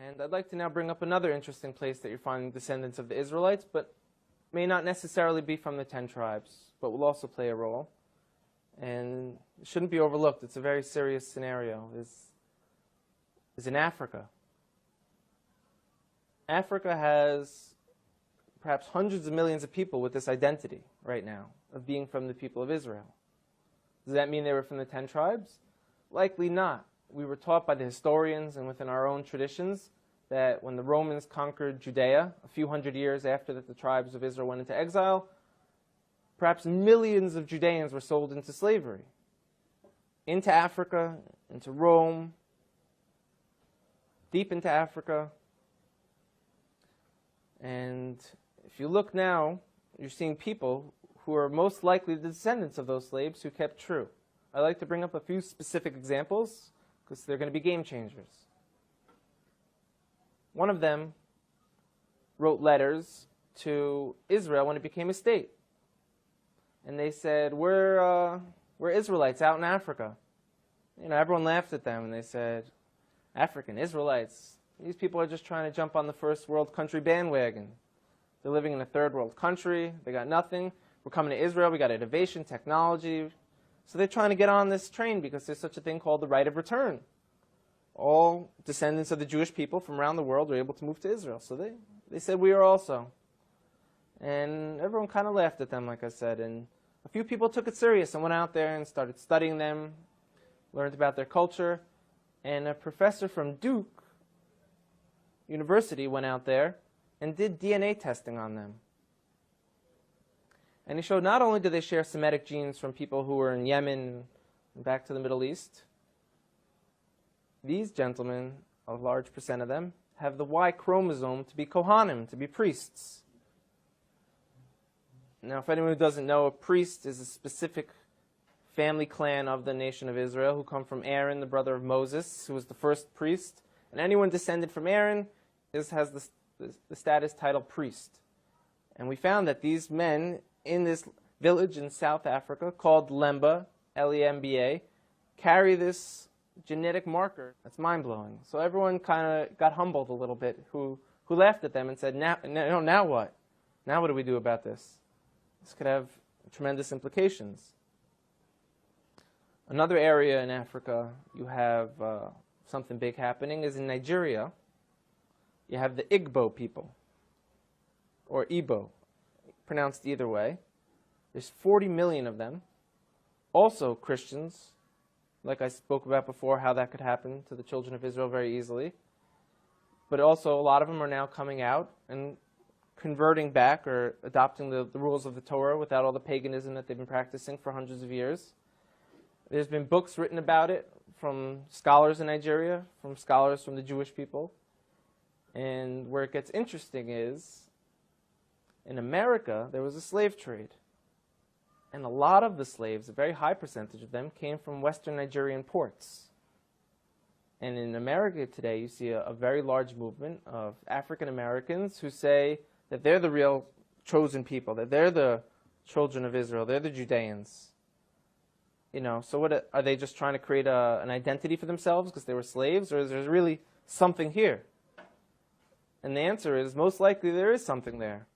And I'd like to now bring up another interesting place that you're finding descendants of the Israelites, but may not necessarily be from the 10 tribes, but will also play a role. And it shouldn't be overlooked. It's a very serious scenario, is in Africa. Africa has perhaps hundreds of millions of people with this identity right now of being from the people of Israel. Does that mean they were from the 10 tribes? Likely not. We were taught by the historians and within our own traditions that when the Romans conquered Judea, a few hundred years after that the tribes of Israel went into exile, perhaps millions of Judeans were sold into slavery, into Africa, into Rome, deep into Africa. And if you look now, you're seeing people who are most likely the descendants of those slaves who kept true. I'd like to bring up a few specific examples because they're going to be game changers. One of them wrote letters to Israel when it became a state. And they said, we're Israelites out in Africa. You know, everyone laughed at them and they said, African Israelites, these people are just trying to jump on the first world country bandwagon. They're living in a third world country. They got nothing. We're coming to Israel. We got innovation, technology. So they're trying to get on this train because there's such a thing called the right of return. All descendants of the Jewish people from around the world are able to move to Israel. So they said we are also. And everyone kind of laughed at them, like I said. And a few people took it serious and went out there and started studying them, learned about their culture. And a professor from Duke University went out there and did DNA testing on them. And he showed not only do they share Semitic genes from people who were in Yemen and back to the Middle East, these gentlemen, a large percent of them, have the Y chromosome to be Kohanim, to be priests. Now, if anyone who doesn't know, a priest is a specific family clan of the nation of Israel who come from Aaron, the brother of Moses, who was the first priest. And anyone descended from Aaron has the status title priest. And we found that these men in this village in South Africa called Lemba, L-E-M-B-A, carry this genetic marker. That's mind-blowing. So everyone kind of got humbled a little bit who laughed at them and said, now what? Now what do we do about this? This could have tremendous implications. Another area in Africa you have something big happening is in Nigeria. You have the Igbo people, or Igbo, pronounced either way. There's 40 million of them, also Christians, like I spoke about before, how that could happen to the children of Israel very easily. But also a lot of them are now coming out and converting back or adopting the rules of the Torah without all the paganism that they've been practicing for hundreds of years. There's been books written about it from scholars in Nigeria, from scholars from the Jewish people. And where it gets interesting is, in America, there was a slave trade. And a lot of the slaves, a very high percentage of them, came from Western Nigerian ports. And in America today, you see a very large movement of African Americans who say that they're the real chosen people, that they're the children of Israel, they're the Judeans. You know, so what are they just trying to create an identity for themselves because they were slaves, or is there really something here? And the answer is, most likely there is something there.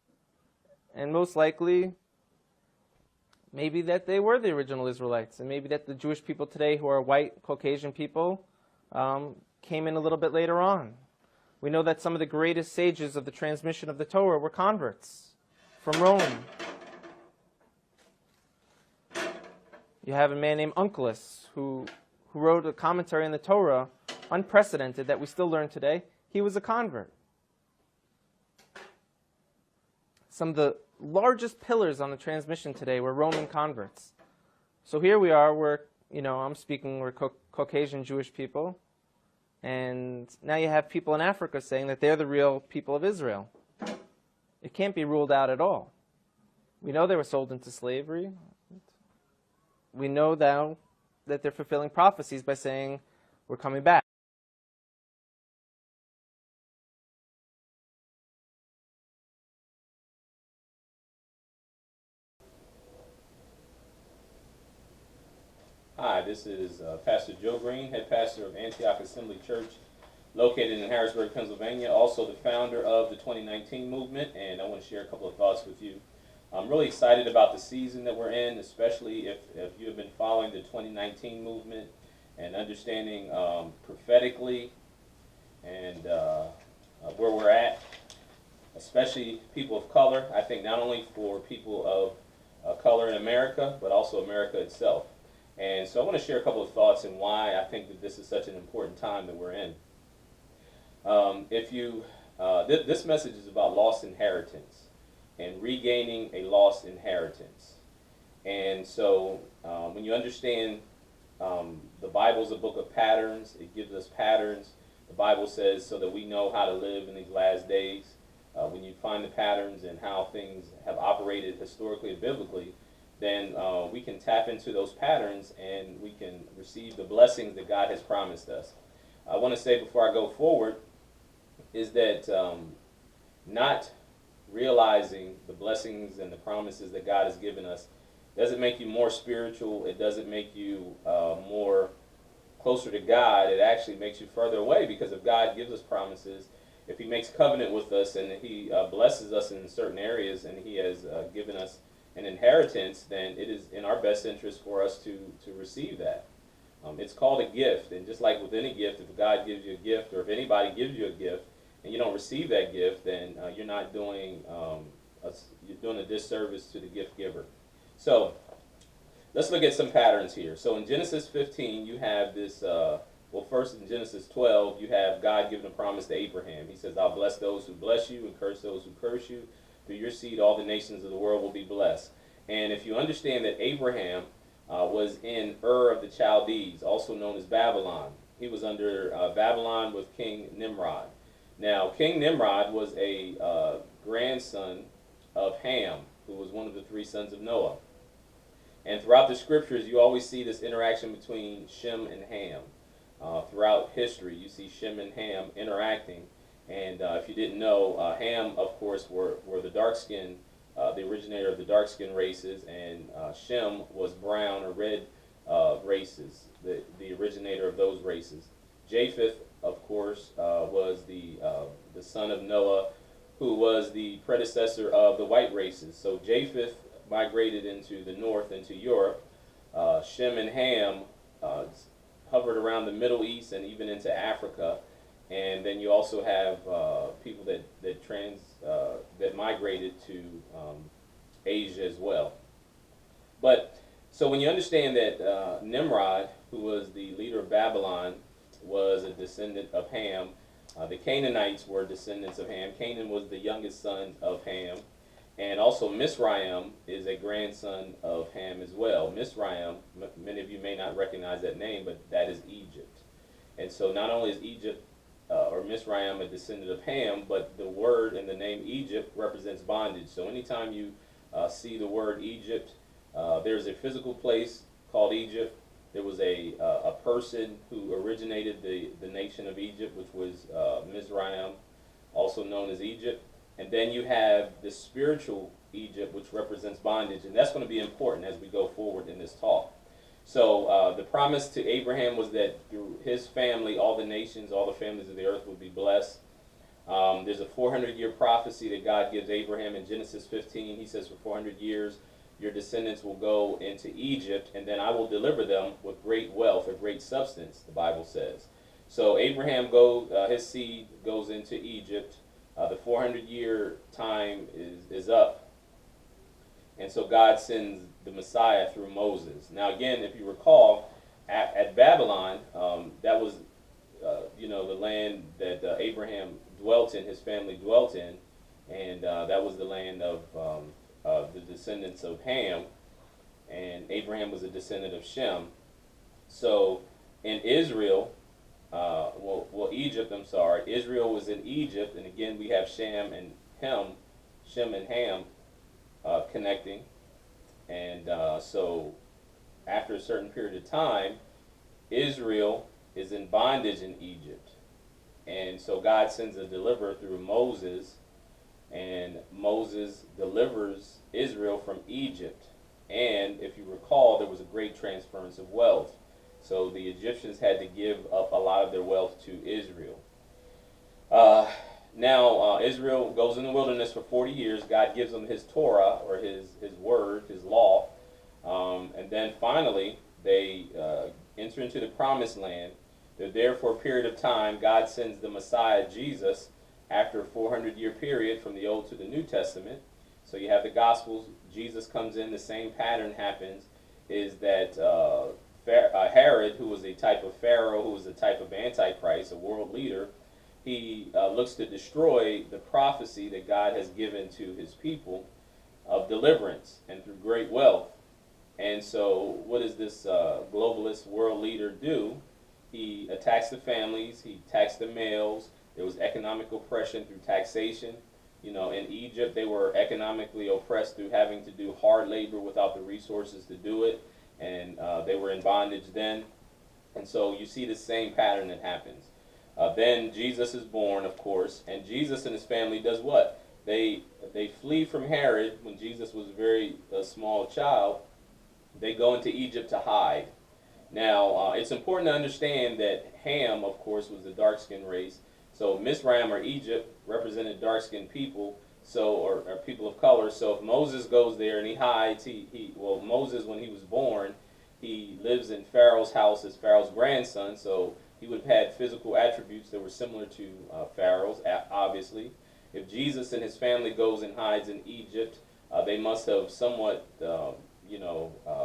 And most likely, maybe that they were the original Israelites, and maybe that the Jewish people today who are white, Caucasian people came in a little bit later on. We know that some of the greatest sages of the transmission of the Torah were converts from Rome. You have a man named Onkelos who wrote a commentary on the Torah, unprecedented, that we still learn today. He was a convert. Some of the largest pillars on the transmission today were Roman converts. So here we are, we're Caucasian Jewish people, and now you have people in Africa saying that they're the real people of Israel. It can't be ruled out at all. We know they were sold into slavery. We know now that they're fulfilling prophecies by saying, we're coming back. Hi, this is Pastor Joe Green, head pastor of Antioch Assembly Church located in Harrisburg, Pennsylvania, also the founder of the 2019 movement, and I want to share a couple of thoughts with you. I'm really excited about the season that we're in, especially if you have been following the 2019 movement and understanding prophetically and where we're at, especially people of color. I think not only for people of color in America, but also America itself. And so I want to share a couple of thoughts and why I think that this is such an important time that we're in. If you, this message is about lost inheritance and regaining a lost inheritance. And so when you understand the Bible's a book of patterns, it gives us patterns. The Bible says so that we know how to live in these last days. When you find the patterns and how things have operated historically and biblically, then we can tap into those patterns and we can receive the blessings that God has promised us. I want to say before I go forward is that not realizing the blessings and the promises that God has given us doesn't make you more spiritual. It doesn't make you more closer to God. It actually makes you further away, because if God gives us promises, if he makes covenant with us and he blesses us in certain areas and he has given us an inheritance, then it is in our best interest for us to receive that. It's called a gift, and just like with any gift, if God gives you a gift or if anybody gives you a gift and you don't receive that gift, then you're not doing you're doing a disservice to the gift giver. So let's look at some patterns here. So in Genesis 15, you have this. Well, first in Genesis 12, you have God giving a promise to Abraham. He says, "I'll bless those who bless you and curse those who curse you. Through your seed, all the nations of the world will be blessed." And if you understand that Abraham was in Ur of the Chaldees, also known as Babylon. He was under Babylon with King Nimrod. Now, King Nimrod was a grandson of Ham, who was one of the three sons of Noah. And throughout the scriptures, you always see this interaction between Shem and Ham. Throughout history, you see Shem and Ham interacting. And if you didn't know, Ham, of course, were the dark-skinned, the originator of the dark-skinned races, and Shem was brown or red races, the originator of those races. Japheth, of course, was the son of Noah, who was the predecessor of the white races. So Japheth migrated into the north, into Europe. Shem and Ham hovered around the Middle East and even into Africa. And then you also have people that migrated to Asia as well. But so when you understand that Nimrod, who was the leader of Babylon, was a descendant of Ham, the Canaanites were descendants of Ham. Canaan was the youngest son of Ham. And also Mizraim is a grandson of Ham as well. Mizraim, many of you may not recognize that name, but that is Egypt. And so not only is Egypt or Mizraim a descendant of Ham, but the word and the name Egypt represents bondage. So anytime you see the word Egypt, there's a physical place called Egypt. There was a person who originated the nation of Egypt, which was Mizraim, also known as Egypt. And then you have the spiritual Egypt, which represents bondage. And that's going to be important as we go forward in this talk. So the promise to Abraham was that through his family, all the nations, all the families of the earth would be blessed. There's a 400-year prophecy that God gives Abraham in Genesis 15. He says, for 400 years, your descendants will go into Egypt, and then I will deliver them with great wealth or great substance, the Bible says. So Abraham his seed goes into Egypt. The 400-year time is up. And so God sends the Messiah through Moses. Now again, if you recall, at Babylon, that was the land that Abraham dwelt in, his family dwelt in, and that was the land of the descendants of Ham, and Abraham was a descendant of Shem. So in Israel, Egypt, I'm sorry, Israel was in Egypt, and again we have Shem and Ham connecting, and so after a certain period of time, Israel is in bondage in Egypt, and so God sends a deliverer through Moses, and Moses delivers Israel from Egypt. And if you recall, there was a great transference of wealth. So the Egyptians had to give up a lot of their wealth to Israel. Now, Israel goes in the wilderness for 40 years. God gives them his Torah, or his word, his law. And then finally, they enter into the promised land. They're there for a period of time. God sends the Messiah, Jesus, after a 400-year period from the Old to the New Testament. So you have the Gospels. Jesus comes in. The same pattern happens, is that Herod, who was a type of Pharaoh, who was a type of Antichrist, a world leader, he looks to destroy the prophecy that God has given to his people of deliverance and through great wealth. And so what does this globalist world leader do? He attacks the families, he attacks the males. There was economic oppression through taxation. You know, in Egypt, they were economically oppressed through having to do hard labor without the resources to do it. And they were in bondage then. And so you see the same pattern that happens. Then Jesus is born, of course, and Jesus and his family does what? They flee from Herod when Jesus was a very small child. They go into Egypt to hide. Now, it's important to understand that Ham, of course, was a dark-skinned race. So Mizraim, or Egypt, represented dark-skinned people, so or people of color. So if Moses goes there and he hides, well, Moses, when he was born, he lives in Pharaoh's house as Pharaoh's grandson, so he would have had physical attributes that were similar to Pharaoh's, obviously. If Jesus and his family goes and hides in Egypt, they must have somewhat,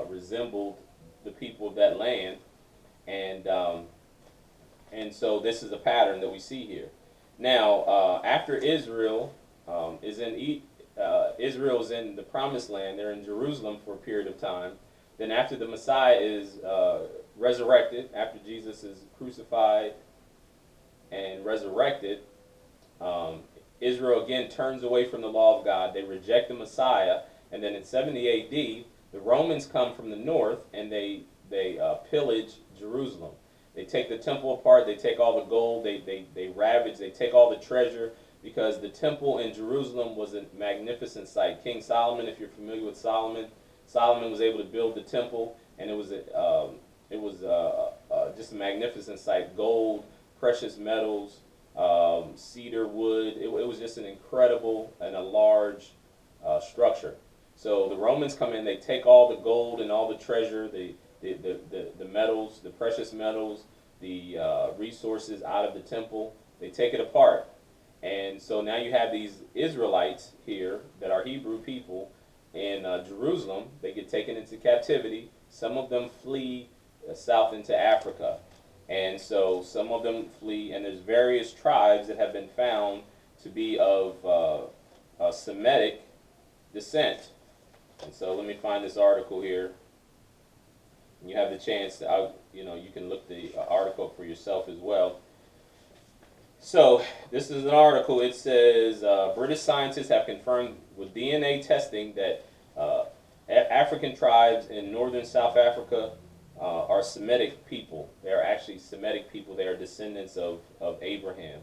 resembled the people of that land. And so this is a pattern that we see here. Now, after Israel Israel's in the Promised Land, they're in Jerusalem for a period of time. Then after the Messiah is resurrected, after Jesus is crucified and resurrected, Israel again turns away from the law of God. They reject the Messiah, and then in 70 A.D., the Romans come from the north and they pillage Jerusalem. They take the temple apart. They take all the gold. They ravage. They take all the treasure, because the temple in Jerusalem was a magnificent sight. King Solomon, if you're familiar with Solomon was able to build the temple, and it was just a magnificent sight. Gold, precious metals, cedar wood. It was just an incredible and a large structure. So the Romans come in. They take all the gold and all the treasure, the metals, the precious metals, the resources out of the temple. They take it apart. And so now you have these Israelites here that are Hebrew people in Jerusalem. They get taken into captivity. Some of them flee south into Africa. And so some of them flee, and there's various tribes that have been found to be of Semitic descent. And so let me find this article here. And you have the chance to, you can look the article for yourself as well. So this is an article. It says British scientists have confirmed with DNA testing that African tribes in northern South Africa are Semitic people. They are actually Semitic people. They are descendants of Abraham.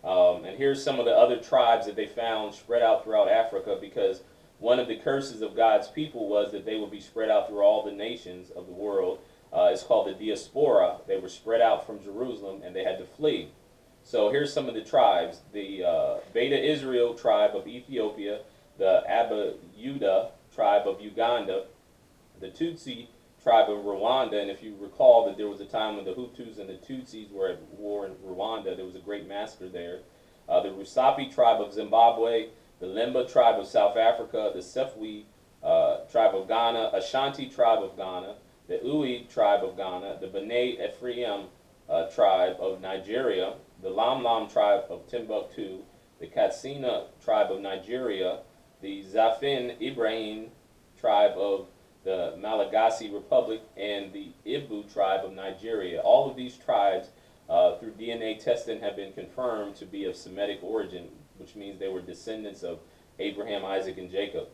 And here's some of the other tribes that they found spread out throughout Africa, because one of the curses of God's people was that they would be spread out through all the nations of the world. It's called the diaspora. They were spread out from Jerusalem and they had to flee. So here's some of the tribes. The Beta Israel tribe of Ethiopia, the Abayuda tribe of Uganda, the Tutsi tribe of Rwanda. And if you recall that there was a time when the Hutus and the Tutsis were at war in Rwanda, there was a great massacre there. The Rusapi tribe of Zimbabwe, the Lemba tribe of South Africa, the Sefwi tribe of Ghana, Ashanti tribe of Ghana, the Ui tribe of Ghana, the B'nai Ephraim tribe of Nigeria, the Lam tribe of Timbuktu, the Katsina tribe of Nigeria, the Zafin Ibrahim tribe of the Malagasy Republic, and the Ibu tribe of Nigeria. All of these tribes, through DNA testing, have been confirmed to be of Semitic origin, which means they were descendants of Abraham, Isaac, and Jacob.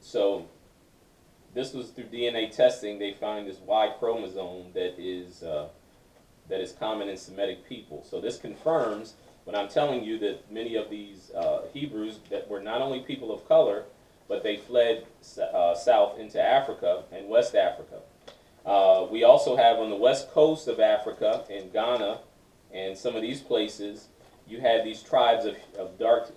So this was through DNA testing. They find this Y chromosome that is common in Semitic people. So this confirms when I'm telling you that many of these Hebrews that were not only people of color, but they fled south into Africa and West Africa. We also have on the west coast of Africa, in Ghana and some of these places, you had these tribes of dark,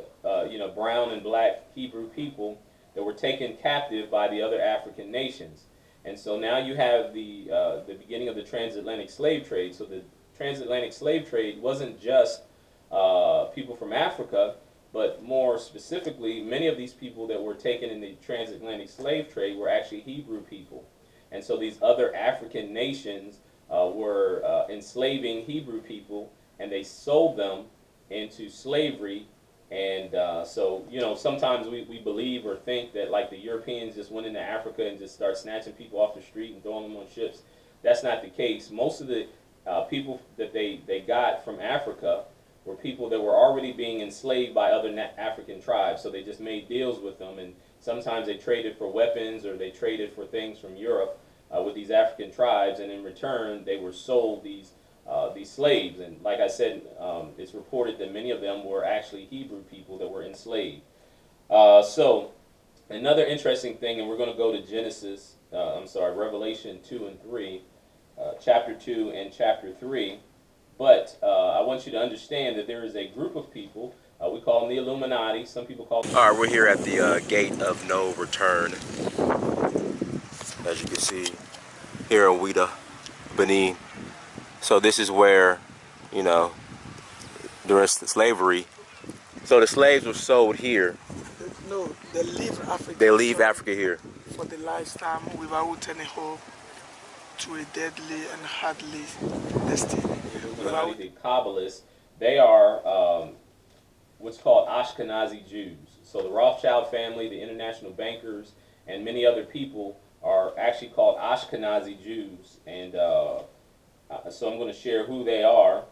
brown and black Hebrew people that were taken captive by the other African nations. And so now you have the beginning of the transatlantic slave trade. So the transatlantic slave trade wasn't just people from Africa, but more specifically, many of these people that were taken in the transatlantic slave trade were actually Hebrew people. And so these other African nations were enslaving Hebrew people, and they sold them into slavery. And so, sometimes we believe or think that like the Europeans just went into Africa and just start snatching people off the street and throwing them on ships. That's not the case. Most of the people that they got from Africa were people that were already being enslaved by other African tribes. So they just made deals with them, and sometimes they traded for weapons or they traded for things from Europe with these African tribes, and in return they were sold these slaves. And like I said, it's reported that many of them were actually Hebrew people that were enslaved. So another interesting thing, and we're going to go to Revelation 2 and 3, chapter 2 and chapter 3. But I want you to understand that there is a group of people, we call them the Illuminati, some people call them... All right, we're here at the gate of no return, as you can see, here in Ouidah, Benin. So this is where, during slavery, so the slaves were sold here. No, they leave Africa. They leave Africa here. For the lifetime without any hope to a deadly and hardly destiny. The Kabbalists, they are what's called Ashkenazi Jews. So the Rothschild family, the international bankers, and many other people are actually called Ashkenazi Jews. And so I'm going to share who they are.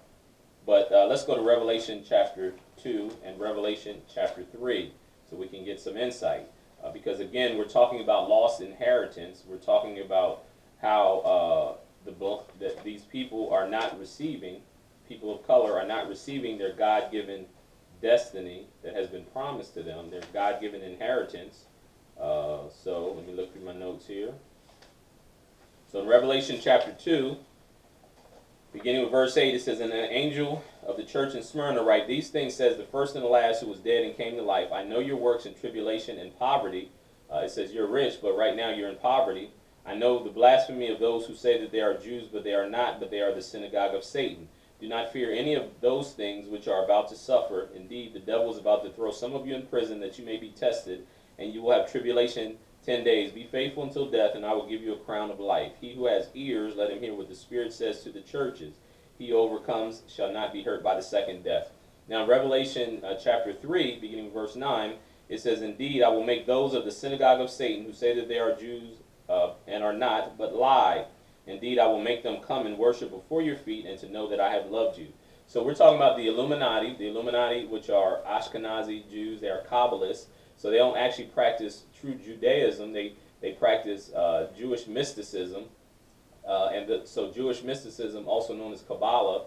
But let's go to Revelation chapter 2 and Revelation chapter 3 so we can get some insight. Because again, we're talking about lost inheritance. We're talking about how that these people are not receiving, people of color are not receiving their God-given destiny that has been promised to them, their God-given inheritance. So let me look through my notes here. So in Revelation chapter 2, beginning with verse 8, it says, "And an angel of the church in Smyrna write, These things says the first and the last who was dead and came to life. I know your works in tribulation and poverty." It says you're rich, but right now you're in poverty. "I know the blasphemy of those who say that they are Jews, but they are not, but they are the synagogue of Satan. Do not fear any of those things which are about to suffer. Indeed, the devil is about to throw some of you in prison that you may be tested, and you will have tribulation 10 days. Be faithful until death, and I will give you a crown of life. He who has ears, let him hear what the Spirit says to the churches. He who overcomes shall not be hurt by the second death." Now, in Revelation chapter 3, beginning with verse 9, it says, "Indeed, I will make those of the synagogue of Satan who say that they are Jews and are not, but lie. Indeed, I will make them come and worship before your feet, and to know that I have loved you." So we're talking about the Illuminati, which are Ashkenazi Jews. They are Kabbalists. So they don't actually practice true Judaism. They practice Jewish mysticism. So Jewish mysticism, also known as Kabbalah,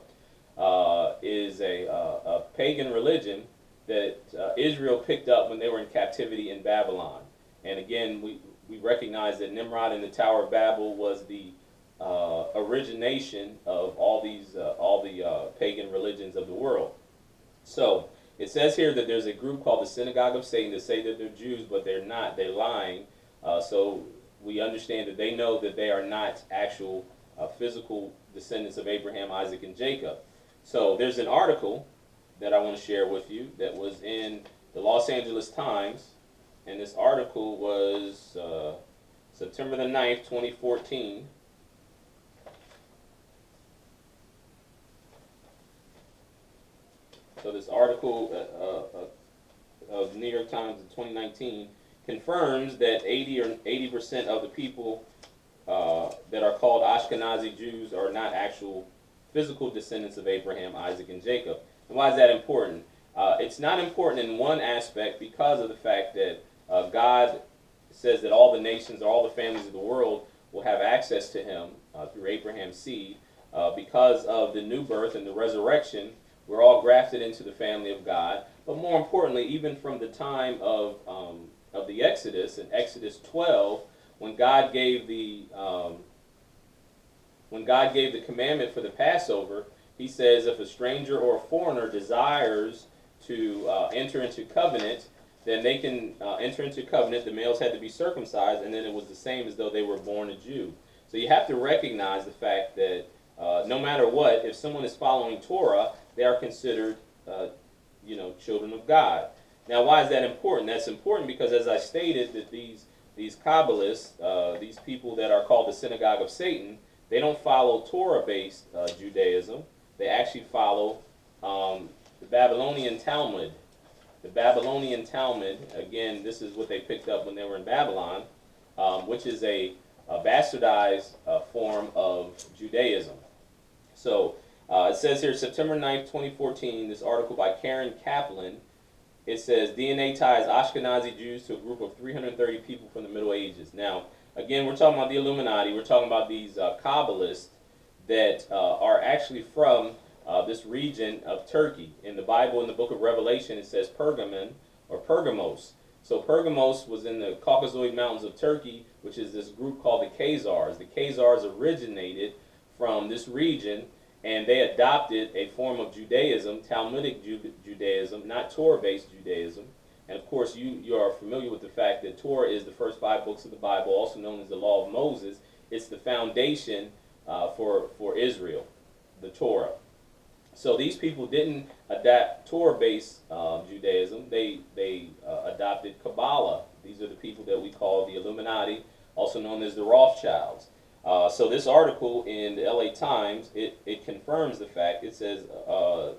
is a pagan religion that Israel picked up when they were in captivity in Babylon. And again, we recognize that Nimrod and the Tower of Babel was the origination of all the pagan religions of the world. So it says here that there's a group called the Synagogue of Satan that say that they're Jews, but they're not. They're lying. So we understand that they know that they are not actual physical descendants of Abraham, Isaac, and Jacob. So there's an article that I want to share with you that was in the Los Angeles Times, and this article was September the 9th, 2014. So this article of New York Times in 2019 confirms that 80% of the people that are called Ashkenazi Jews are not actual physical descendants of Abraham, Isaac, and Jacob. And why is that important? It's not important in one aspect because of the fact that God says that all the nations, all the families of the world will have access to him through Abraham's seed. Because of the new birth and the resurrection, we're all grafted into the family of God. But more importantly, even from the time of the Exodus, in Exodus 12, when God gave the commandment for the Passover, he says if a stranger or a foreigner desires to enter into covenant, then they can enter into covenant. The males had to be circumcised, and then it was the same as though they were born a Jew. So you have to recognize the fact that no matter what, if someone is following Torah, they are considered, children of God. Now, why is that important? That's important because, as I stated, that these Kabbalists, these people that are called the synagogue of Satan, they don't follow Torah-based Judaism. They actually follow the Babylonian Talmud. The Babylonian Talmud, again, this is what they picked up when they were in Babylon, which is a bastardized form of Judaism. So it says here, September 9th, 2014, this article by Karen Kaplan. It says, DNA ties Ashkenazi Jews to a group of 330 people from the Middle Ages. Now, again, we're talking about the Illuminati. We're talking about these Kabbalists that are actually from this region of Turkey. In the Bible, in the book of Revelation, it says Pergamon or Pergamos. So Pergamos was in the Caucasoid Mountains of Turkey, which is this group called the Khazars. The Khazars originated from this region, and they adopted a form of Judaism, Talmudic Judaism, not Torah-based Judaism. And of course, you are familiar with the fact that Torah is the first 5 books of the Bible, also known as the Law of Moses. It's the foundation for Israel, the Torah. So these people didn't adapt Torah-based Judaism. They adopted Kabbalah. These are the people that we call the Illuminati, also known as the Rothschilds. So this article in the LA Times, it confirms the fact. It says the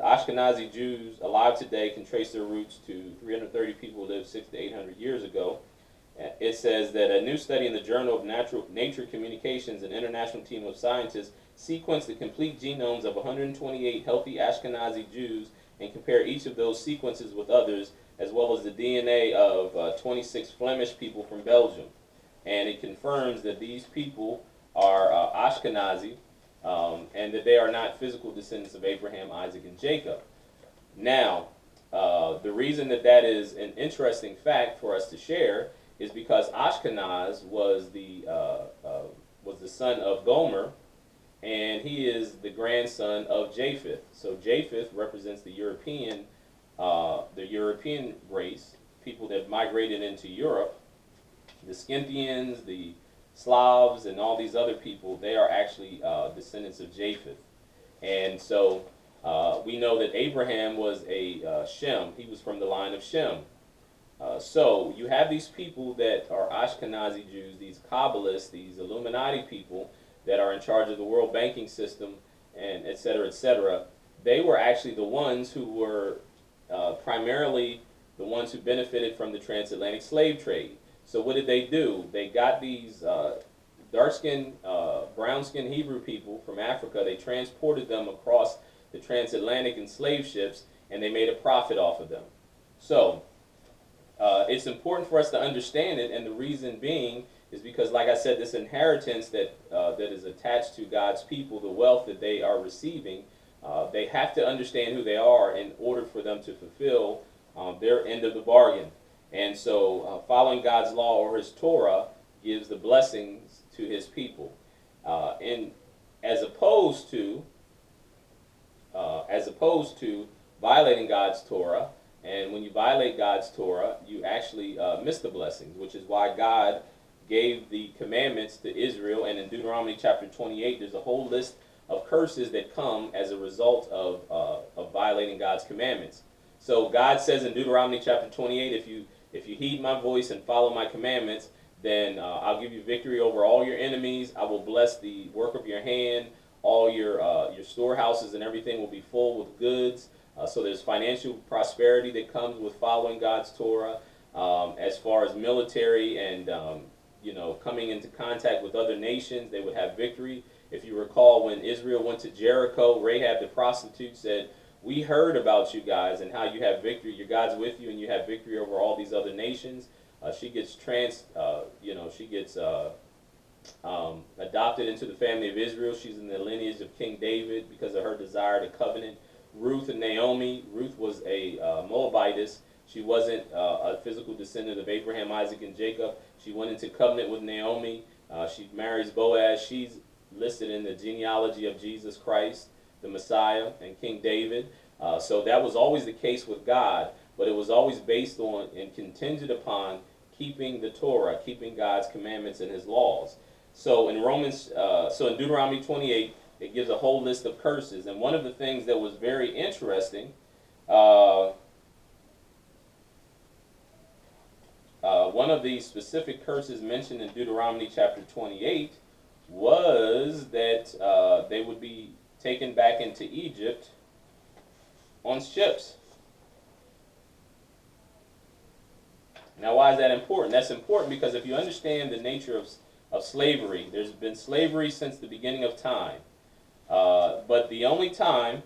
Ashkenazi Jews alive today can trace their roots to 330 people who lived 600 to 800 years ago. It says that a new study in the Journal of Nature Communications, an international team of scientists, sequenced the complete genomes of 128 healthy Ashkenazi Jews and compare each of those sequences with others, as well as the DNA of 26 Flemish people from Belgium. And it confirms that these people are Ashkenazi and that they are not physical descendants of Abraham, Isaac, and Jacob. Now, the reason that is an interesting fact for us to share is because Ashkenaz was the son of Gomer, and he is the grandson of Japheth. So Japheth represents the European race, people that migrated into Europe. The Scythians, the Slavs, and all these other people, they are actually descendants of Japheth. And so we know that Abraham was a Shem. He was from the line of Shem. So you have these people that are Ashkenazi Jews, these Kabbalists, these Illuminati people that are in charge of the world banking system, and et cetera, et cetera. They were actually the ones who were primarily the ones who benefited from the transatlantic slave trade. So what did they do? They got these dark-skinned, brown-skinned Hebrew people from Africa. They transported them across the transatlantic in slave ships, and they made a profit off of them. So it's important for us to understand it, and the reason being is because, like I said, this inheritance that is attached to God's people, the wealth that they are receiving, they have to understand who they are in order for them to fulfill their end of the bargain. And so following God's law or his Torah gives the blessings to his people. And as opposed to violating God's Torah, and when you violate God's Torah, you actually miss the blessings, which is why God gave the commandments to Israel. And in Deuteronomy chapter 28, there's a whole list of curses that come as a result of violating God's commandments. So God says in Deuteronomy chapter 28, if you heed my voice and follow my commandments, then I'll give you victory over all your enemies. I will bless the work of your hand. All your storehouses and everything will be full with goods. So there's financial prosperity that comes with following God's Torah. As far as military and coming into contact with other nations, they would have victory. If you recall, when Israel went to Jericho, Rahab the prostitute said, "We heard about you guys and how you have victory. Your God's with you, and you have victory over all these other nations." She gets adopted into the family of Israel. She's in the lineage of King David because of her desire to covenant. Ruth and Naomi. Ruth was a Moabitess. She wasn't a physical descendant of Abraham, Isaac, and Jacob. She went into covenant with Naomi. She marries Boaz. She's listed in the genealogy of Jesus Christ. the Messiah and King David. So that was always the case with God, but it was always based on and contingent upon keeping the Torah, keeping God's commandments and his laws. So in in Deuteronomy 28, it gives a whole list of curses. And one of the things that was very interesting, one of the specific curses mentioned in Deuteronomy chapter 28 was that they would be taken back into Egypt on ships. Now, why is that important? That's important because if you understand the nature of slavery, there's been slavery since the beginning of time. But the only time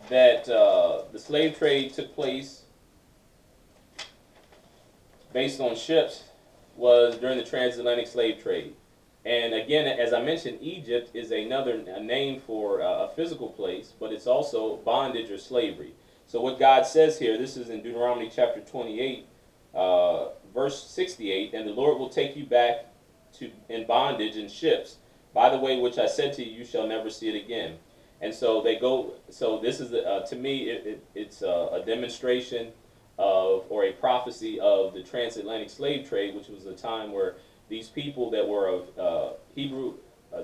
that the slave trade took place based on ships was during the transatlantic slave trade. And again, as I mentioned, Egypt is a name for a physical place, but it's also bondage or slavery. So what God says here, this is in Deuteronomy chapter 28, verse 68, and the Lord will take you back in bondage in ships, by the way which I said to you, you shall never see it again. And so they go, so this is, to me, it's a demonstration of, or a prophecy of the transatlantic slave trade, which was a time where these people that were of Hebrew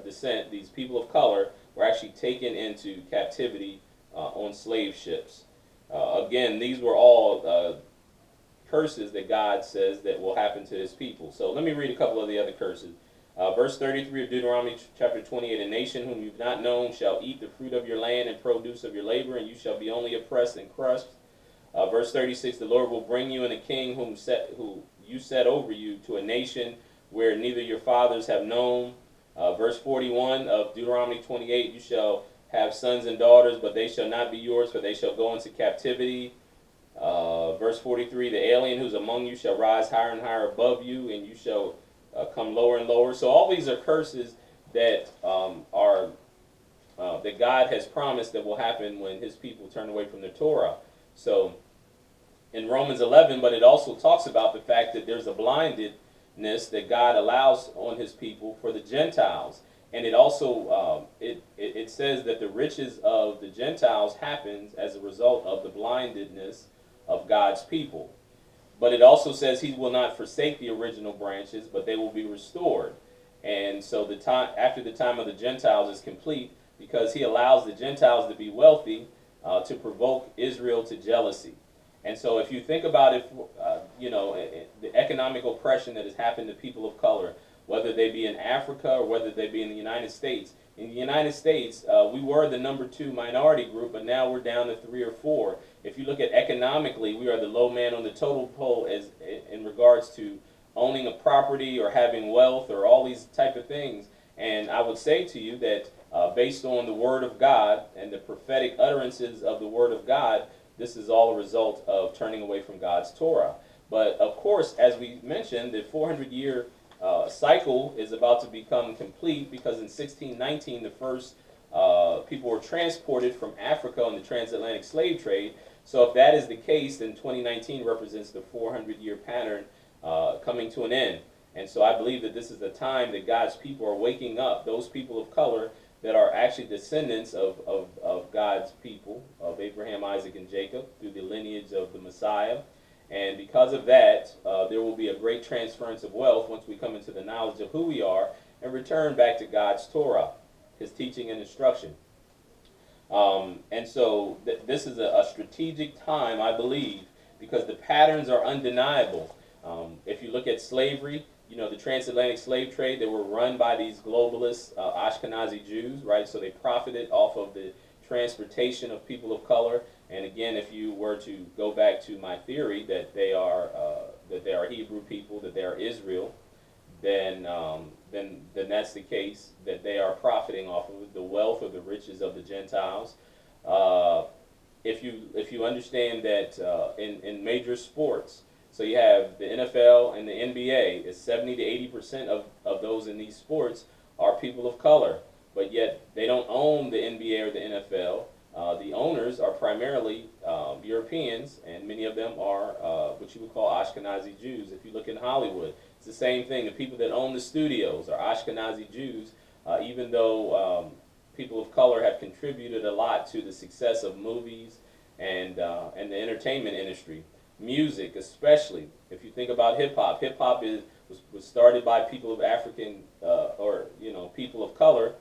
descent, these people of color, were actually taken into captivity on slave ships. Again, these were all curses that God says that will happen to his people. So let me read a couple of the other curses. Verse 33 of Deuteronomy chapter 28, a nation whom you've not known shall eat the fruit of your land and produce of your labor, and you shall be only oppressed and crushed. Verse 36, the Lord will bring you in a king who you set over you to a nation where neither your fathers have known. Verse 41 of Deuteronomy 28, you shall have sons and daughters, but they shall not be yours, for they shall go into captivity. Verse 43, the alien who's among you shall rise higher and higher above you, and you shall come lower and lower. So all these are curses that that God has promised that will happen when his people turn away from the Torah. So in Romans 11, but it also talks about the fact that there's a blindedness that God allows on his people for the Gentiles. And it also, it says that the riches of the Gentiles happens as a result of the blindedness of God's people. But it also says he will not forsake the original branches, but they will be restored. And so after the time of the Gentiles is complete, because he allows the Gentiles to be wealthy, to provoke Israel to jealousy. And so if you think about it, the economic oppression that has happened to people of color, whether they be in Africa or whether they be in the United States. In the United States, we were the number 2 minority group, but now we're down to 3 or 4. If you look at economically, we are the low man on the total pole in regards to owning a property or having wealth or all these type of things. And I would say to you that based on the Word of God and the prophetic utterances of the Word of God, this is all a result of turning away from God's Torah. But of course, as we mentioned, the 400-year cycle is about to become complete, because in 1619 the first people were transported from Africa on the transatlantic slave trade. So if that is the case, then 2019 represents the 400-year pattern coming to an end. And so I believe that this is the time that God's people are waking up, those people of color that are actually descendants of God's people, of Abraham, Isaac, and Jacob, through the lineage of the Messiah. And because of that, there will be a great transference of wealth once we come into the knowledge of who we are and return back to God's Torah, his teaching and instruction. And so this is a strategic time, I believe, because the patterns are undeniable. If you look at slavery, the transatlantic slave trade, they were run by these globalist Ashkenazi Jews, right? So they profited off of the transportation of people of color. And again, if you were to go back to my theory that they are Hebrew people, that they are Israel, then that's the case, that they are profiting off of the wealth or the riches of the Gentiles. If you understand that in major sports, so you have the NFL and the NBA, is 70 to 80% of those in these sports are people of color, but yet they don't own the NBA or the NFL. The owners are primarily Europeans, and many of them are what you would call Ashkenazi Jews. If you look in Hollywood, it's the same thing. The people that own the studios are Ashkenazi Jews, even though people of color have contributed a lot to the success of movies and the entertainment industry. Music, especially. If you think about hip hop, was started by people of African or people of color.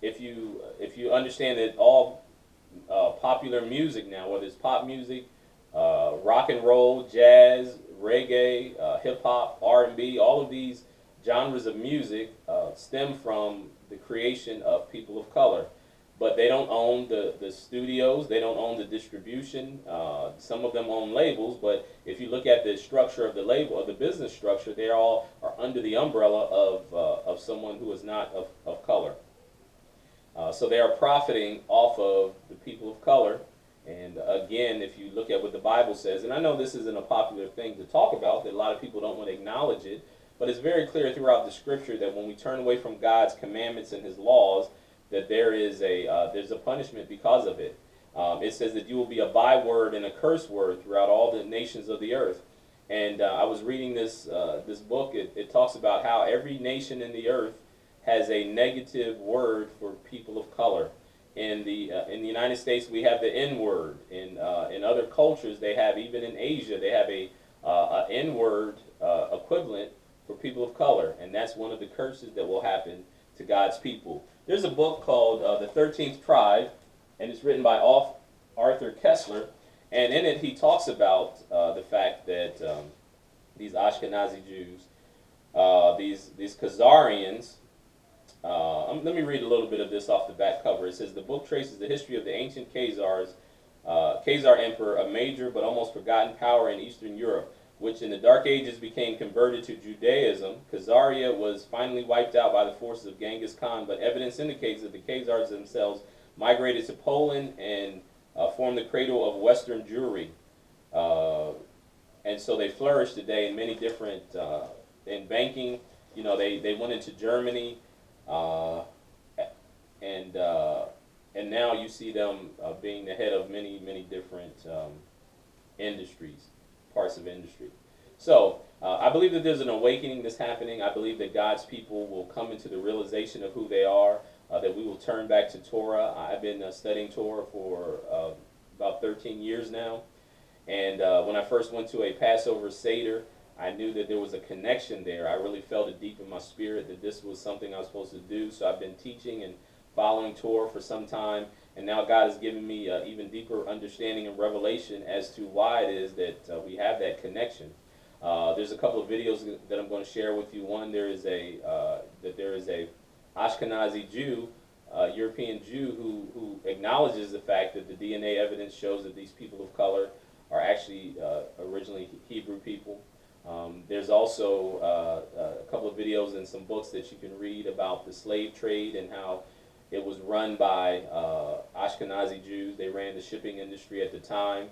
If you understand that all popular music now, whether it's pop music, rock and roll, jazz, reggae, hip hop, R&B, all of these genres of music stem from the creation of people of color. But they don't own the studios, they don't own the distribution. Some of them own labels, but if you look at the structure of the label, or the business structure, they all are under the umbrella of someone who is not of color. So they are profiting off of the people of color. And again, if you look at what the Bible says, and I know this isn't a popular thing to talk about, that a lot of people don't want to acknowledge it, but it's very clear throughout the scripture that when we turn away from God's commandments and his laws, that there's a punishment because of it. It says that you will be a byword and a curse word throughout all the nations of the earth. And I was reading this book. It talks about how every nation in the earth has a negative word for people of color. In the United States, we have the N word. In other cultures, they have, even in Asia, they have a N word equivalent for people of color, and that's one of the curses that will happen to God's people. There's a book called The 13th Tribe, and it's written by Arthur Kessler, and in it he talks about the fact that these Ashkenazi Jews, these Khazarians. Let me read a little bit of this off the back cover. It says, the book traces the history of the ancient Khazars, Khazar Emperor, a major but almost forgotten power in Eastern Europe, which in the Dark Ages became converted to Judaism. Khazaria was finally wiped out by the forces of Genghis Khan, but evidence indicates that the Khazars themselves migrated to Poland and formed the cradle of Western Jewry. And so they flourish today in many different, in banking. They went into Germany, and now you see them being the head of many different industries, parts of industry. So I believe that there's an awakening that's happening. I believe that God's people will come into the realization of who they are, that we will turn back to Torah. I've been studying Torah for about 13 years now. And when I first went to a Passover Seder, I knew that there was a connection there. I really felt it deep in my spirit that this was something I was supposed to do. So I've been teaching and following Torah for some time. And now God has given me even deeper understanding and revelation as to why it is that we have that connection. There's a couple of videos that I'm going to share with you. One, there is a Ashkenazi Jew, European Jew, who acknowledges the fact that the DNA evidence shows that these people of color are actually originally Hebrew people. There's also a couple of videos and some books that you can read about the slave trade and how it was run by Ashkenazi Jews. They ran the shipping industry at the time,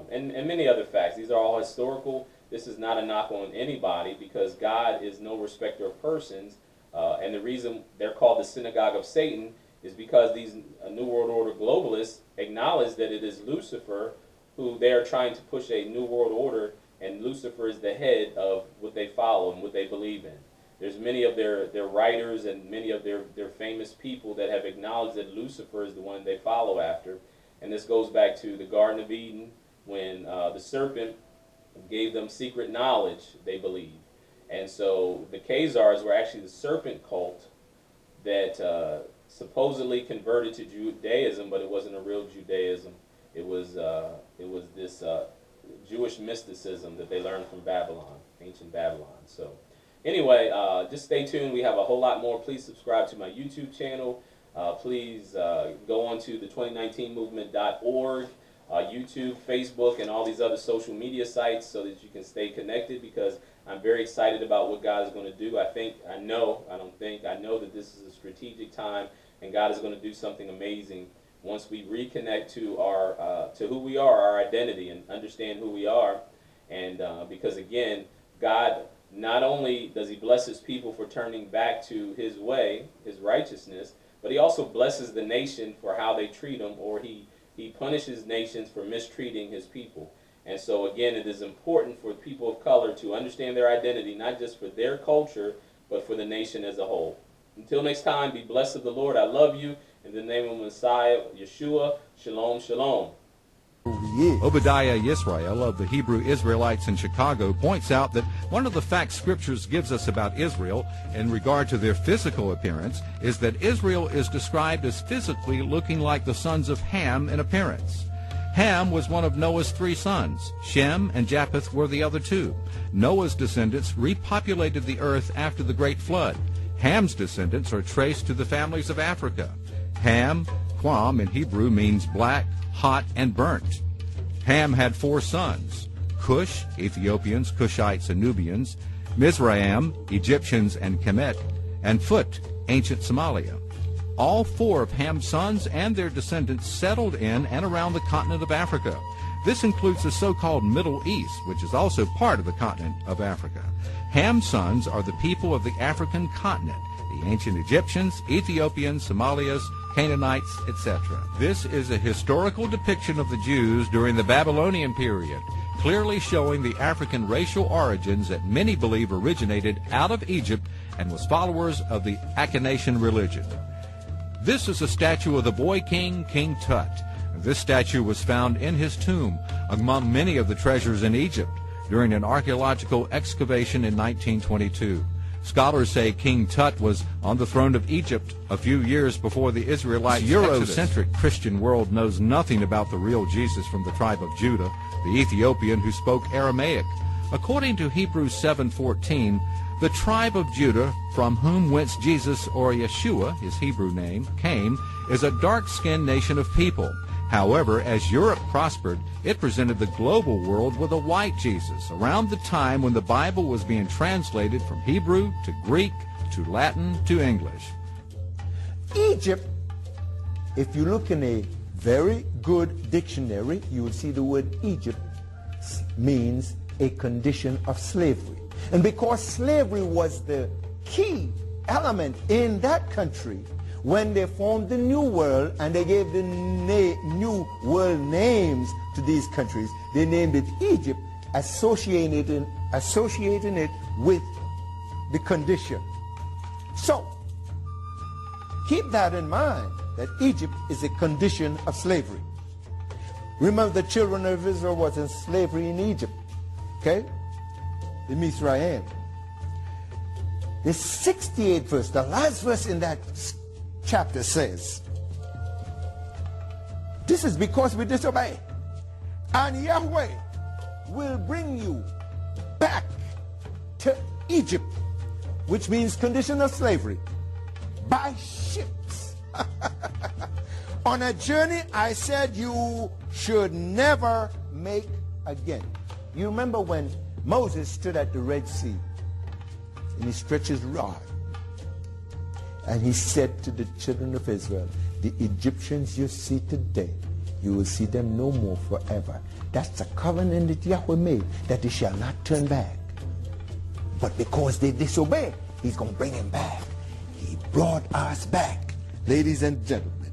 and many other facts. These are all historical. This is not a knock on anybody, because God is no respecter of persons. And the reason they're called the synagogue of Satan is because these New World Order globalists acknowledge that it is Lucifer who they are trying to push a New World Order, and Lucifer is the head of what they follow and what they believe in. There's many of their writers and many of their famous people that have acknowledged that Lucifer is the one they follow after. And this goes back to the Garden of Eden, when the serpent gave them secret knowledge, they believe. And so the Khazars were actually the serpent cult that supposedly converted to Judaism, but it wasn't a real Judaism. It was this Jewish mysticism that they learned from Babylon, ancient Babylon. So anyway, just stay tuned. We have a whole lot more. Please subscribe to my YouTube channel. Please go on to the 2019movement.org, YouTube, Facebook, and all these other social media sites so that you can stay connected, because I'm very excited about what God is going to do. I know that this is a strategic time, and God is going to do something amazing once we reconnect to who we are, our identity, and understand who we are. And because again, God, not only does he bless his people for turning back to his way, his righteousness, but he also blesses the nation for how they treat him, or he punishes nations for mistreating his people. And so again, it is important for people of color to understand their identity, not just for their culture, but for the nation as a whole. Until next time, be blessed of the Lord. I love you. And In the name of Messiah, Yeshua, Shalom, Shalom. Obadiah Yisrael of the Hebrew Israelites in Chicago points out that one of the facts Scriptures gives us about Israel in regard to their physical appearance is that Israel is described as physically looking like the sons of Ham in appearance. Ham was one of Noah's 3 sons. Shem and Japheth were the other 2. Noah's descendants repopulated the earth after the great flood. Ham's descendants are traced to the families of Africa. Ham, Quam in Hebrew, means black, hot, and burnt. Ham had 4 sons: Cush, Ethiopians, Cushites, and Nubians; Mizraim, Egyptians, and Kemet; and Phut, ancient Somalia. All 4 of Ham's sons and their descendants settled in and around the continent of Africa. This includes the so-called Middle East, which is also part of the continent of Africa. Ham's sons are the people of the African continent, the ancient Egyptians, Ethiopians, Somalians, Canaanites, etc. This is a historical depiction of the Jews during the Babylonian period, clearly showing the African racial origins that many believe originated out of Egypt and was followers of the Akhenaten religion. This is a statue of the boy king, King Tut. This statue was found in his tomb among many of the treasures in Egypt during an archaeological excavation in 1922. Scholars say King Tut was on the throne of Egypt a few years before the Israelites' Eurocentric Christian world knows nothing about the real Jesus from the tribe of Judah, the Ethiopian who spoke Aramaic. According to Hebrews 7:14, the tribe of Judah, from whom whence Jesus, or Yeshua, his Hebrew name, came, is a dark-skinned nation of people. However, as Europe prospered, it presented the global world with a white Jesus around the time when the Bible was being translated from Hebrew to Greek to Latin to English. Egypt, if you look in a very good dictionary, you will see the word Egypt means a condition of slavery. And because slavery was the key element in that country, when they formed the New World and they gave the New World names to these countries, they named it Egypt, associating it with the condition. So, keep that in mind, that Egypt is a condition of slavery. Remember, the children of Israel was in slavery in Egypt, okay? The Mizraim. The 68th verse, the last verse in that chapter says, this is because we disobey. And Yahweh will bring you back to Egypt, which means condition of slavery, by ships. On a journey I said you should never make again. You remember when Moses stood at the Red Sea and he stretched his rod and he said to the children of Israel, the Egyptians you see today, you will see them no more forever. That's the covenant that Yahweh made, that they shall not turn back. But because they disobey, he's going to bring them back. He brought us back, ladies and gentlemen.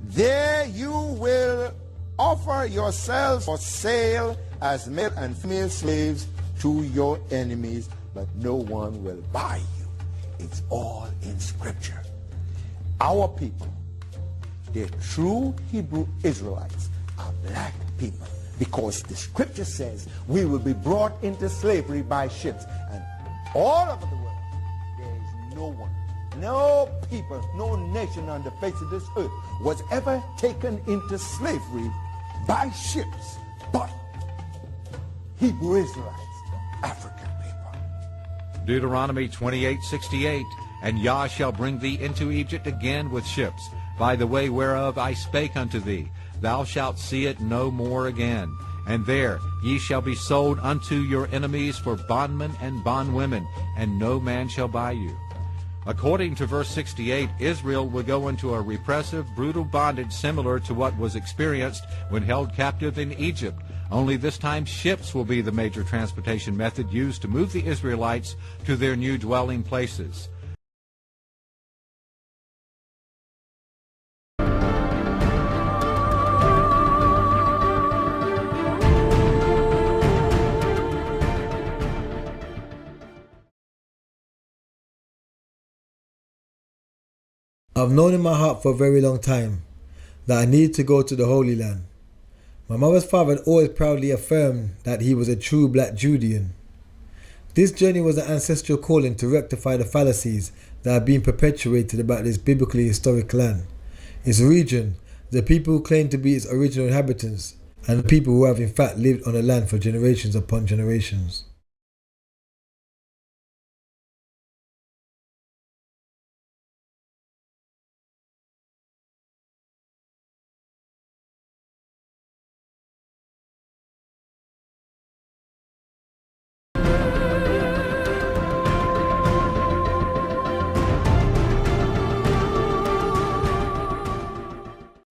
There you will offer yourselves for sale as male and female slaves to your enemies, but no one will buy you. It's all in Scripture. Our people, the true Hebrew Israelites, are black people, because the Scripture says we will be brought into slavery by ships. And all over the world, there is no one, no people, no nation on the face of this earth was ever taken into slavery by ships but Hebrew Israelites, African people. Deuteronomy 28:68, and Yah shall bring thee into Egypt again with ships, by the way whereof I spake unto thee. Thou shalt see it no more again. And there ye shall be sold unto your enemies for bondmen and bondwomen, and no man shall buy you. According to verse 68, Israel will go into a repressive, brutal bondage similar to what was experienced when held captive in Egypt. Only this time ships will be the major transportation method used to move the Israelites to their new dwelling places. I've known in my heart for a very long time that I need to go to the Holy Land. My mother's father had always proudly affirmed that he was a true black Judean. This journey was an ancestral calling to rectify the fallacies that have been perpetuated about this biblically historic land, its region, the people who claim to be its original inhabitants, and the people who have in fact lived on the land for generations upon generations.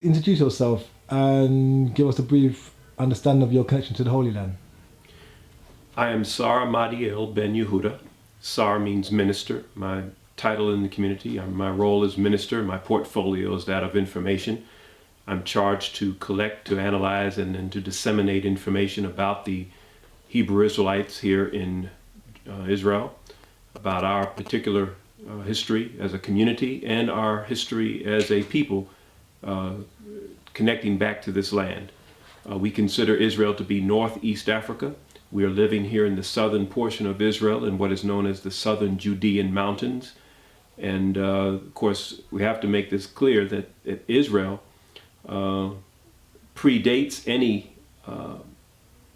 Introduce yourself and give us a brief understanding of your connection to the Holy Land. I am Sar Madiel Ben Yehuda. Sar means minister. My title in the community, my role is minister. My portfolio is that of information. I'm charged to collect, to analyze, and to disseminate information about the Hebrew Israelites here in Israel, about our particular history as a community and our history as a people connecting back to this land. We consider Israel to be Northeast Africa. We are living here in the southern portion of Israel in what is known as the southern Judean mountains. And of course, we have to make this clear that Israel predates any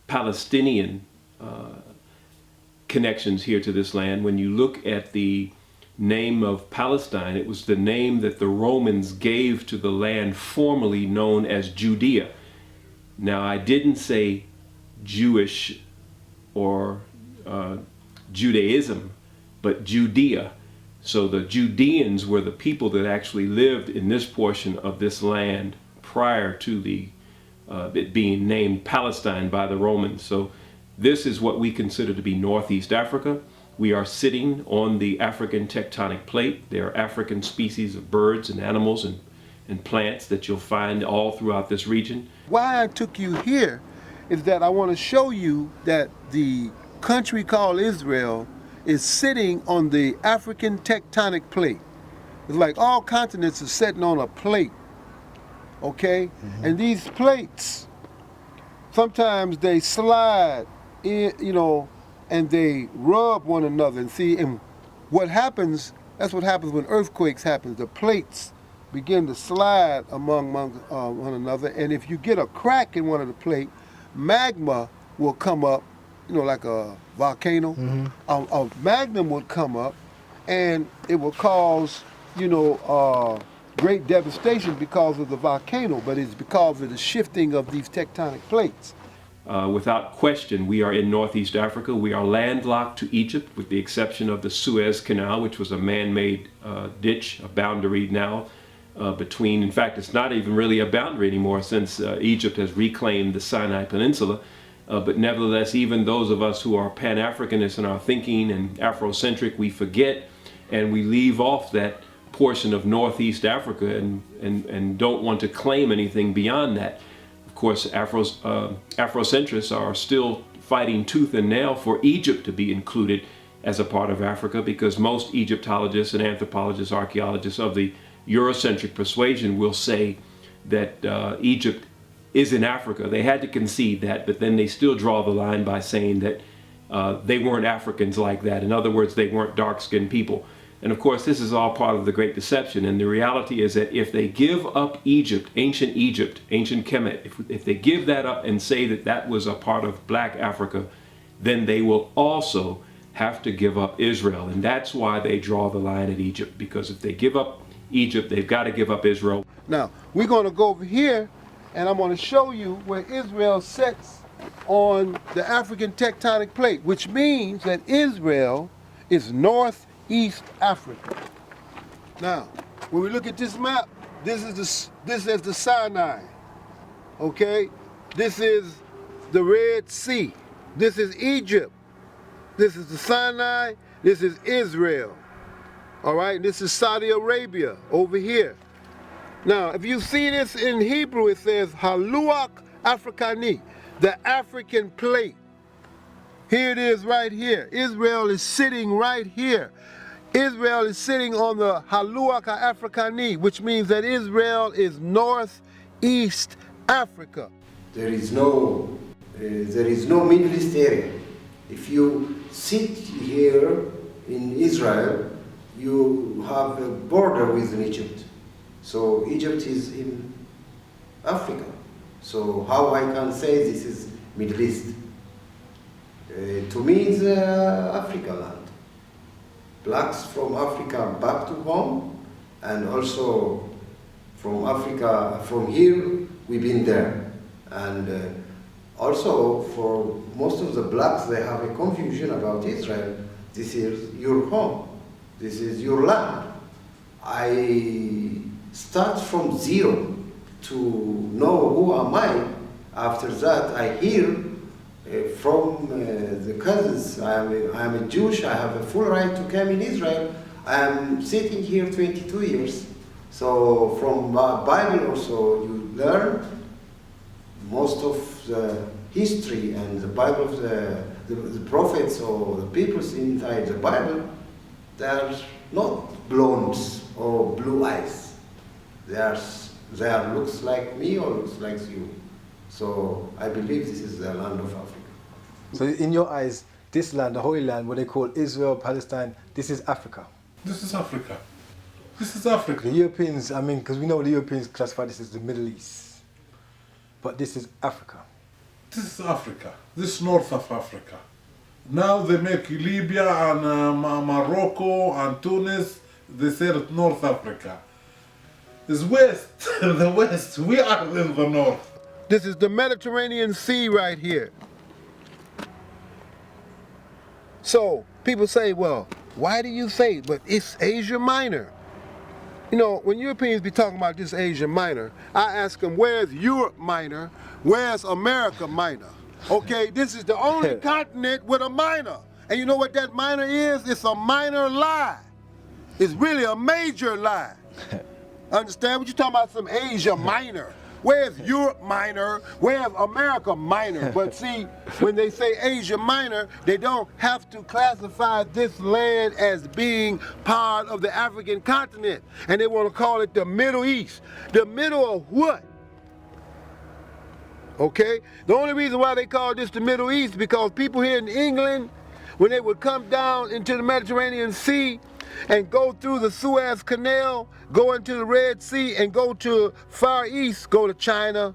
Palestinian connections here to this land. When you look at the name of Palestine, it was the name that the Romans gave to the land formerly known as Judea. Now, I didn't say Jewish or Judaism, but Judea. So the Judeans were the people that actually lived in this portion of this land prior to it being named Palestine by the Romans. So this is what we consider to be Northeast Africa. We are sitting on the African tectonic plate. There are African species of birds and animals and plants that you'll find all throughout this region. Why I took you here is that I want to show you that the country called Israel is sitting on the African tectonic plate. It's like all continents are sitting on a plate, okay? And these plates, sometimes they slide in, you know, and they rub one another and see, and what happens, that's what happens when earthquakes happen. The plates begin to slide among one another, and if you get a crack in one of the plate, magma will come up, you know, like a volcano. A magnum would come up, and it will cause, you know, great devastation because of the volcano, but it's because of the shifting of these tectonic plates. Without question, we are in Northeast Africa. We are landlocked to Egypt, with the exception of the Suez Canal, which was a man-made ditch, a boundary now between, in fact, it's not even really a boundary anymore since Egypt has reclaimed the Sinai Peninsula. But nevertheless, even those of us who are Pan-Africanists in our thinking and Afrocentric, we forget and we leave off that portion of Northeast Africa and don't want to claim anything beyond that. Of course, Afrocentrists are still fighting tooth and nail for Egypt to be included as a part of Africa, because most Egyptologists and anthropologists, archaeologists of the Eurocentric persuasion will say that Egypt is in Africa. They had to concede that, but then they still draw the line by saying that they weren't Africans like that. In other words, they weren't dark-skinned people. And of course, this is all part of the Great Deception. And the reality is that if they give up Egypt, ancient Kemet, if they give that up and say that that was a part of Black Africa, then they will also have to give up Israel. And that's why they draw the line at Egypt, because if they give up Egypt, they've got to give up Israel. Now, we're going to go over here, and I'm going to show you where Israel sits on the African tectonic plate, which means that Israel is Northeast Africa. Now, when we look at this map, this is the Sinai, okay? This is the Red Sea. This is Egypt. This is the Sinai. This is Israel. All right, this is Saudi Arabia over here. Now, if you see this in Hebrew, it says Haluach Afrikani, the African plate. Here it is right here. Israel is sitting right here. Israel is sitting on the Haluach HaAfrikani, which means that Israel is northeast Africa. There is no Middle East area. If you sit here in Israel, you have a border with Egypt. So Egypt is in Africa. So how I can say this is Middle East? To me, it's Africa land. Blacks from Africa back to home, and also from Africa, from here, we've been there. And also, for most of the blacks, they have a confusion about Israel. This is your home. This is your land. I start from zero to know who am I. After that, I hear from the cousins, I am a Jewish, I have a full right to come in Israel. I am sitting here 22 years. So from Bible also you learn most of the history and the Bible of the prophets or the people inside the Bible, they are not blondes or blue eyes. They are looks like me or looks like you. So I believe this is the land of Africa. So in your eyes, this land, the Holy Land, what they call Israel, Palestine, this is Africa? This is Africa. This is Africa. The Europeans, I mean, because we know the Europeans classify this as the Middle East. But this is Africa. This is Africa. This is north of Africa. Now they make Libya and Morocco and Tunis, they say it's North Africa. It's west, the west. We are in the north. This is the Mediterranean Sea right here. So people say, well, why do you say, but it's Asia Minor? You know, when Europeans be talking about this Asia Minor, I ask them, where's Europe Minor? Where's America Minor? Okay, this is the only continent with a minor. And you know what that minor is? It's a minor lie. It's really a major lie. Understand what you're talking about? Some Asia Minor. Where's Europe Minor? Where's America Minor? But see, when they say Asia Minor, they don't have to classify this land as being part of the African continent. And they want to call it the Middle East. The middle of what? Okay? The only reason why they call this the Middle East because people here in England, when they would come down into the Mediterranean Sea and go through the Suez Canal, go into the Red Sea and go to Far East, go to China,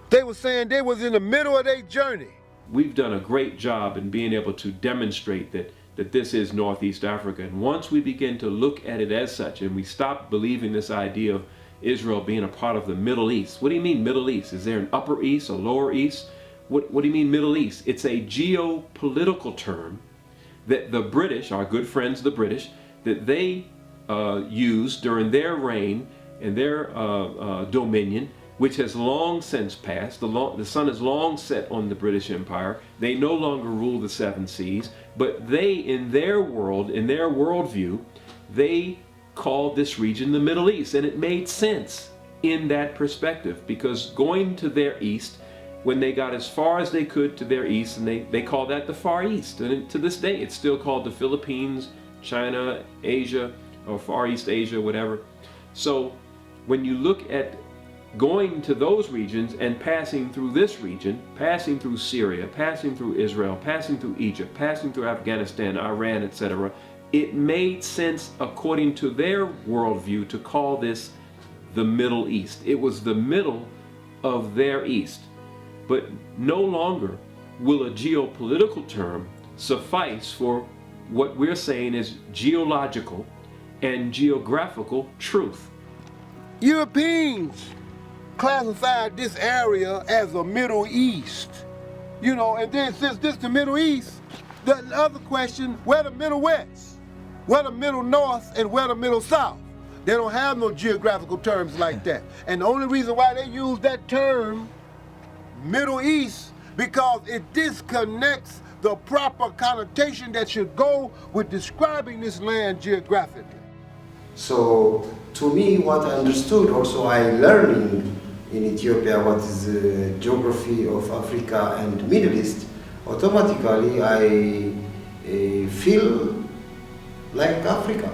they were saying they was in the middle of their journey. We've done a great job in being able to demonstrate that this is Northeast Africa. And once we begin to look at it as such and we stop believing this idea of Israel being a part of the Middle East. What do you mean Middle East? Is there an Upper East, a Lower East? What do you mean Middle East? It's a geopolitical term that the British, our good friends the British, that they used during their reign and their dominion, which has long since passed. The sun has long set on the British Empire. They no longer rule the seven seas, but they, in their world, in their worldview, they called this region the Middle East, and it made sense in that perspective because going to their east, when they got as far as they could to their east, and they call that the Far East, and to this day it's still called the Philippines, China, Asia, or Far East Asia, whatever. So when you look at going to those regions and passing through this region, passing through Syria, passing through Israel, passing through Egypt, passing through Afghanistan, Iran, etc., it made sense according to their worldview to call this the Middle East. It was the middle of their East. But no longer will a geopolitical term suffice for what we're saying is geological and geographical truth. Europeans classified this area as a Middle East. You know, and then since this the Middle East, the other question, where the Middle West? Where the Middle North and where the Middle South? They don't have no geographical terms like that. And the only reason why they use that term, Middle East, because it disconnects the proper connotation that should go with describing this land geographically. So to me, what I understood, also I learned in Ethiopia what is the geography of Africa and Middle East, automatically I feel like Africa.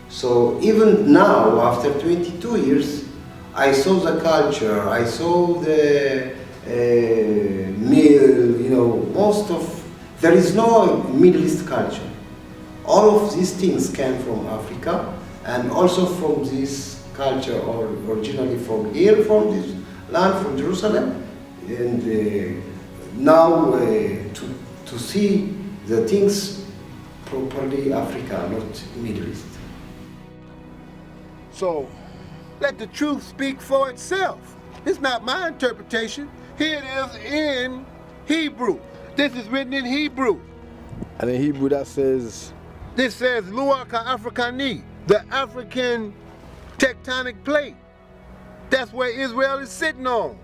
So even now, after 22 years, I saw the culture, I saw the meal, you know, there is no Middle East culture. All of these things came from Africa and also from this culture, or originally from here, from this land, from Jerusalem. And now to see the things properly Africa, not Middle East. So let the truth speak for itself. It's not my interpretation. Here it is in Hebrew. This is written in Hebrew. And in Hebrew that says? This says Luach HaAfrikani, the African tectonic plate. That's where Israel is sitting on.